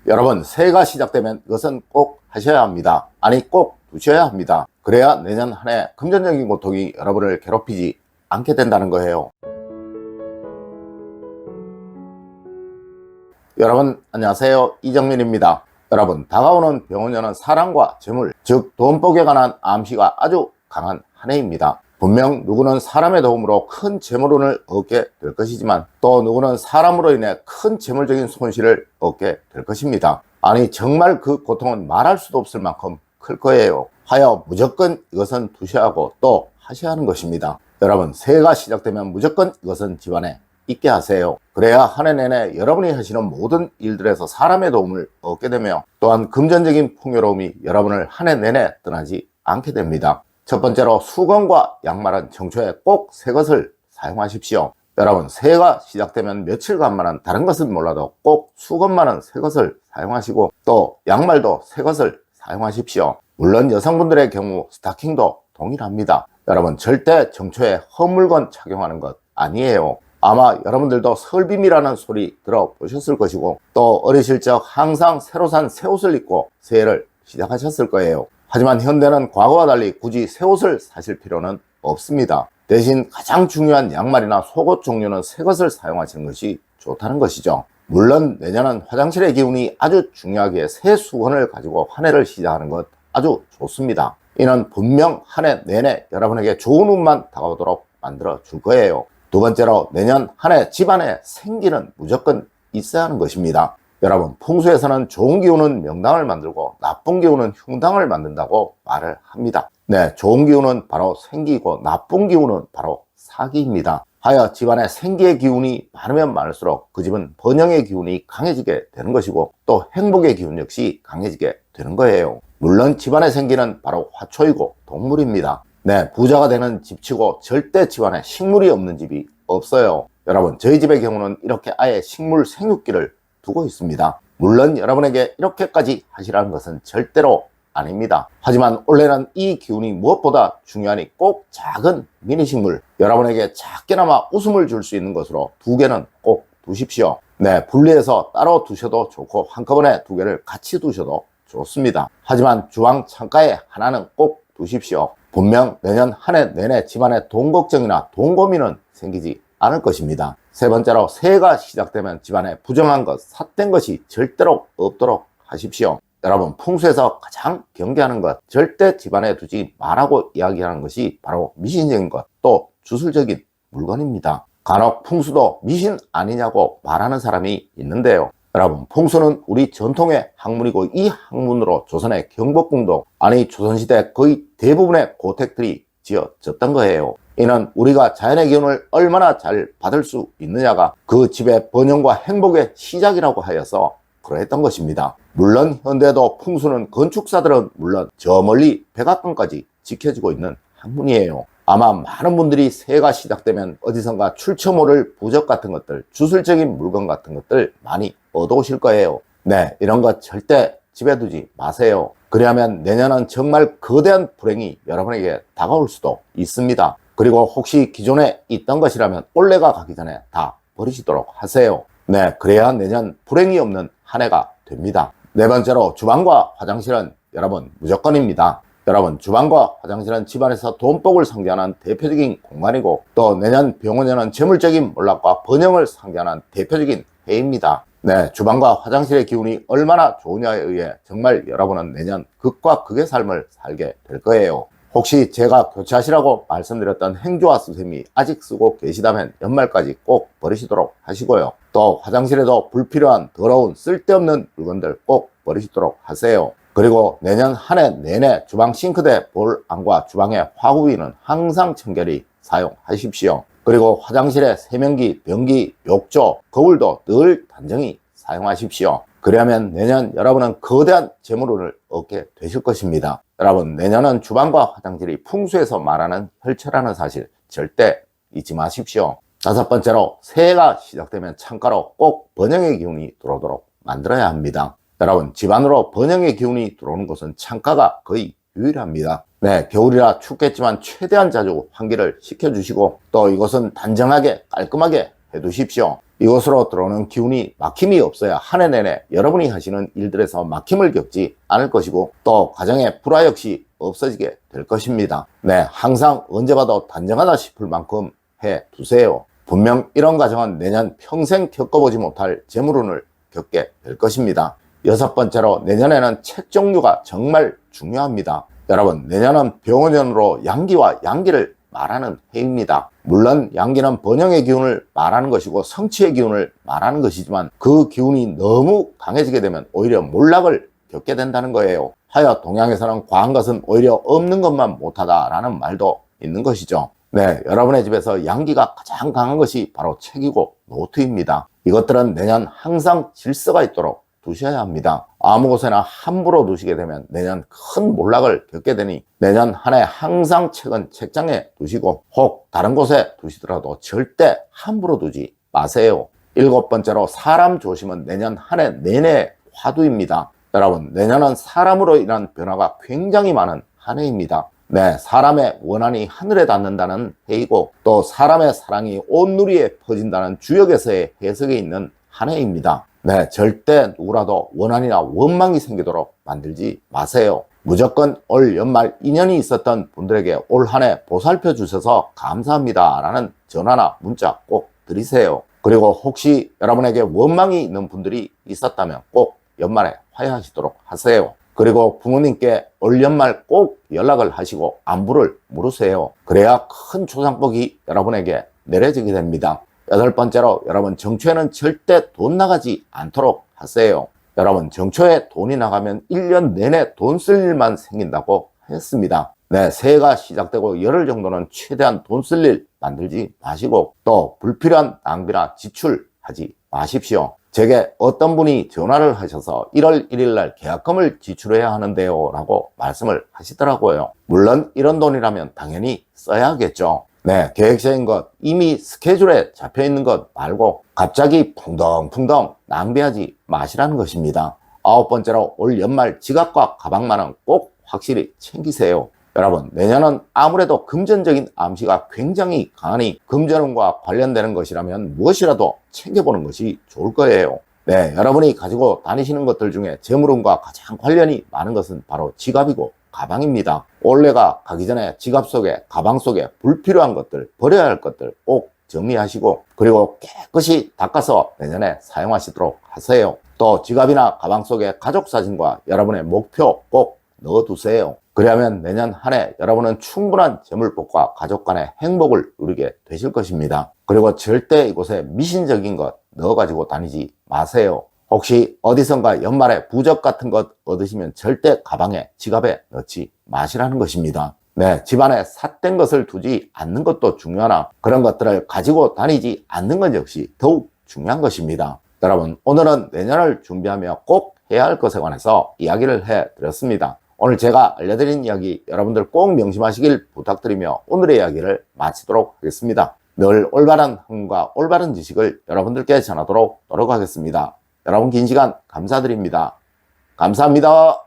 여러분, 새해가 시작되면 이것은 꼭 하셔야 합니다. 아니, 꼭 두셔야 합니다. 그래야 내년 한 해 금전적인 고통이 여러분을 괴롭히지 않게 된다는 거예요. 여러분, 안녕하세요. 이정민입니다. 여러분, 다가오는 병원년은 사랑과 재물, 즉 돈복에 관한 암시가 아주 강한 한 해입니다. 분명 누구는 사람의 도움으로 큰 재물운을 얻게 될 것이지만 또 누구는 사람으로 인해 큰 재물적인 손실을 얻게 될 것입니다. 아니, 정말 그 고통은 말할 수도 없을 만큼 클 거예요. 하여 무조건 이것은 두셔야 하고 또 하셔야 하는 것입니다. 여러분, 새해가 시작되면 무조건 이것은 집안에 있게 하세요. 그래야 한 해 내내 여러분이 하시는 모든 일들에서 사람의 도움을 얻게 되며 또한 금전적인 풍요로움이 여러분을 한 해 내내 떠나지 않게 됩니다. 첫 번째로 수건과 양말은 청초에 꼭 새 것을 사용하십시오. 여러분, 새해가 시작되면 며칠간만은 다른 것은 몰라도 꼭 수건만은 새 것을 사용하시고 또 양말도 새 것을 사용하십시오. 물론 여성분들의 경우 스타킹도 동일합니다. 여러분, 절대 청초에 헛물건 착용하는 것 아니에요. 아마 여러분들도 설빔이라는 소리 들어보셨을 것이고 또 어리실 적 항상 새로 산 새 옷을 입고 새해를 시작하셨을 거예요. 하지만 현대는 과거와 달리 굳이 새 옷을 사실 필요는 없습니다. 대신 가장 중요한 양말이나 속옷 종류는 새 것을 사용하시는 것이 좋다는 것이죠. 물론 내년은 화장실의 기운이 아주 중요하기에 새 수건을 가지고 한 해를 시작하는 것 아주 좋습니다. 이는 분명 한 해 내내 여러분에게 좋은 운만 다가오도록 만들어 줄 거예요. 두 번째로 내년 한 해 집안에 생기는 무조건 있어야 하는 것입니다. 여러분, 풍수에서는 좋은 기운은 명당을 만들고 나쁜 기운은 흉당을 만든다고 말을 합니다. 네, 좋은 기운은 바로 생기고 나쁜 기운은 바로 사기입니다. 하여 집안에 생기의 기운이 많으면 많을수록 그 집은 번영의 기운이 강해지게 되는 것이고 또 행복의 기운 역시 강해지게 되는 거예요. 물론 집안의 생기는 바로 화초이고 동물입니다. 네, 부자가 되는 집치고 절대 집안에 식물이 없는 집이 없어요. 여러분, 저희 집의 경우는 이렇게 아예 식물 생육기를 두고 있습니다. 물론 여러분에게 이렇게까지 하시라는 것은 절대로 아닙니다. 하지만 원래는 이 기운이 무엇보다 중요하니 꼭 작은 미니식물, 여러분에게 작게나마 웃음을 줄 수 있는 것으로 2개는 꼭 두십시오. 네, 분리해서 따로 두셔도 좋고 한꺼번에 2개를 같이 두셔도 좋습니다. 하지만 주방 창가에 하나는 꼭 두십시오. 분명 내년 한 해 내내 집안에 돈 걱정이나 돈 고민은 생기지 않을 것입니다. 세 번째로 새해가 시작되면 집안에 부정한 것, 삿된 것이 절대로 없도록 하십시오. 여러분, 풍수에서 가장 경계하는 것, 절대 집안에 두지 말라고 이야기하는 것이 바로 미신적인 것, 또 주술적인 물건입니다. 간혹 풍수도 미신 아니냐고 말하는 사람이 있는데요. 여러분, 풍수는 우리 전통의 학문이고 이 학문으로 조선의 경복궁도 아니 조선시대 거의 대부분의 고택들이 지어졌던 거예요. 이는 우리가 자연의 기운을 얼마나 잘 받을 수 있느냐가 그 집의 번영과 행복의 시작이라고 하여서 그러했던 것입니다. 물론 현대도 풍수는 건축사들은 물론 저 멀리 백악관까지 지켜지고 있는 학문이에요. 아마 많은 분들이 새해가 시작되면 어디선가 출처 모를 부적 같은 것들, 주술적인 물건 같은 것들 많이 얻어오실 거예요. 네, 이런 것 절대 집에 두지 마세요. 그리하면 내년은 정말 거대한 불행이 여러분에게 다가올 수도 있습니다. 그리고 혹시 기존에 있던 것이라면 올해가 가기 전에 다 버리시도록 하세요. 네, 그래야 내년 불행이 없는 한 해가 됩니다. 네 번째로 주방과 화장실은 여러분 무조건입니다. 여러분, 주방과 화장실은 집안에서 돈복을 상징하는 대표적인 공간이고 또 내년 병원에는 재물적인 몰락과 번영을 상징하는 대표적인 해입니다. 네, 주방과 화장실의 기운이 얼마나 좋으냐에 의해 정말 여러분은 내년 극과 극의 삶을 살게 될 거예요. 혹시 제가 교체하시라고 말씀드렸던 행주와 수세미 아직 쓰고 계시다면 연말까지 꼭 버리시도록 하시고요. 또 화장실에도 불필요한 더러운 쓸데없는 물건들 꼭 버리시도록 하세요. 그리고 내년 한 해 내내 주방 싱크대 볼안과 주방의 화구비는 항상 청결히 사용하십시오. 그리고 화장실에 세면기, 변기, 욕조, 거울도 늘 단정히 사용하십시오. 그러면 내년 여러분은 거대한 재물운을 얻게 되실 것입니다. 여러분, 내년은 주방과 화장실이 풍수에서 말하는 혈체라는 사실 절대 잊지 마십시오. 다섯 번째로 새해가 시작되면 창가로 꼭 번영의 기운이 들어오도록 만들어야 합니다. 여러분, 집안으로 번영의 기운이 들어오는 곳은 창가가 거의 유일합니다. 네, 겨울이라 춥겠지만 최대한 자주 환기를 시켜주시고 또 이것은 단정하게 깔끔하게 해두십시오. 이곳으로 들어오는 기운이 막힘이 없어야 한 해 내내 여러분이 하시는 일들에서 막힘을 겪지 않을 것이고 또 가정의 불화 역시 없어지게 될 것입니다. 네, 항상 언제 봐도 단정하다 싶을 만큼 해두세요. 분명 이런 가정은 내년 평생 겪어보지 못할 재물운을 겪게 될 것입니다. 여섯 번째로 내년에는 책 종류가 정말 중요합니다. 여러분, 내년은 병원년으로 양기와 양기를 말하는 해입니다. 물론 양기는 번영의 기운을 말하는 것이고 성취의 기운을 말하는 것이지만 그 기운이 너무 강해지게 되면 오히려 몰락을 겪게 된다는 거예요. 하여 동양에서는 과한 것은 오히려 없는 것만 못하다라는 말도 있는 것이죠. 네, 여러분의 집에서 양기가 가장 강한 것이 바로 책이고 노트입니다. 이것들은 내년 항상 질서가 있도록 두셔야 합니다. 아무 곳에나 함부로 두시게 되면 내년 큰 몰락을 겪게 되니 내년 한 해 항상 책은 책장에 두시고 혹 다른 곳에 두시더라도 절대 함부로 두지 마세요. 일곱 번째로 사람 조심은 내년 한 해 내내 화두입니다. 여러분, 내년은 사람으로 인한 변화가 굉장히 많은 한 해입니다. 네, 사람의 원한이 하늘에 닿는다는 해이고 또 사람의 사랑이 온 누리에 퍼진다는 주역에서의 해석에 있는 한 해입니다. 네, 절대 누구라도 원한이나 원망이 생기도록 만들지 마세요. 무조건 올 연말 인연이 있었던 분들에게 올 한 해 보살펴 주셔서 감사합니다 라는 전화나 문자 꼭 드리세요. 그리고 혹시 여러분에게 원망이 있는 분들이 있었다면 꼭 연말에 화해하시도록 하세요. 그리고 부모님께 올 연말 꼭 연락을 하시고 안부를 물으세요. 그래야 큰 조상복이 여러분에게 내려지게 됩니다. 여덟 번째로 여러분, 정초에는 절대 돈 나가지 않도록 하세요. 여러분, 정초에 돈이 나가면 1년 내내 돈 쓸 일만 생긴다고 했습니다. 네, 새해가 시작되고 열흘 정도는 최대한 돈 쓸 일 만들지 마시고 또 불필요한 낭비나 지출하지 마십시오. 제게 어떤 분이 전화를 하셔서 1월 1일 날 계약금을 지출해야 하는데요 라고 말씀을 하시더라고요. 물론 이런 돈이라면 당연히 써야겠죠. 네, 계획서인 것, 이미 스케줄에 잡혀있는 것 말고 갑자기 풍덩풍덩 낭비하지 마시라는 것입니다. 아홉 번째로 올 연말 지갑과 가방만은 꼭 확실히 챙기세요. 여러분, 내년은 아무래도 금전적인 암시가 굉장히 강하니 금전운과 관련되는 것이라면 무엇이라도 챙겨보는 것이 좋을 거예요. 네, 여러분이 가지고 다니시는 것들 중에 재물운과 가장 관련이 많은 것은 바로 지갑이고 가방입니다. 올해가 가기 전에 지갑 속에 가방 속에 불필요한 것들, 버려야 할 것들 꼭 정리하시고 그리고 깨끗이 닦아서 내년에 사용하시도록 하세요. 또 지갑이나 가방 속에 가족 사진과 여러분의 목표 꼭 넣어두세요. 그러면 내년 한 해 여러분은 충분한 재물복과 가족 간의 행복을 누리게 되실 것입니다. 그리고 절대 이곳에 미신적인 것 넣어가지고 다니지 마세요. 혹시 어디선가 연말에 부적 같은 것 얻으시면 절대 가방에 지갑에 넣지 마시라는 것입니다. 네, 집안에 삿된 것을 두지 않는 것도 중요하나 그런 것들을 가지고 다니지 않는 것 역시 더욱 중요한 것입니다. 여러분, 오늘은 내년을 준비하며 꼭 해야 할 것에 관해서 이야기를 해드렸습니다. 오늘 제가 알려드린 이야기 여러분들 꼭 명심하시길 부탁드리며 오늘의 이야기를 마치도록 하겠습니다. 늘 올바른 흥과 올바른 지식을 여러분들께 전하도록 노력하겠습니다. 여러분 긴 시간 감사드립니다. 감사합니다.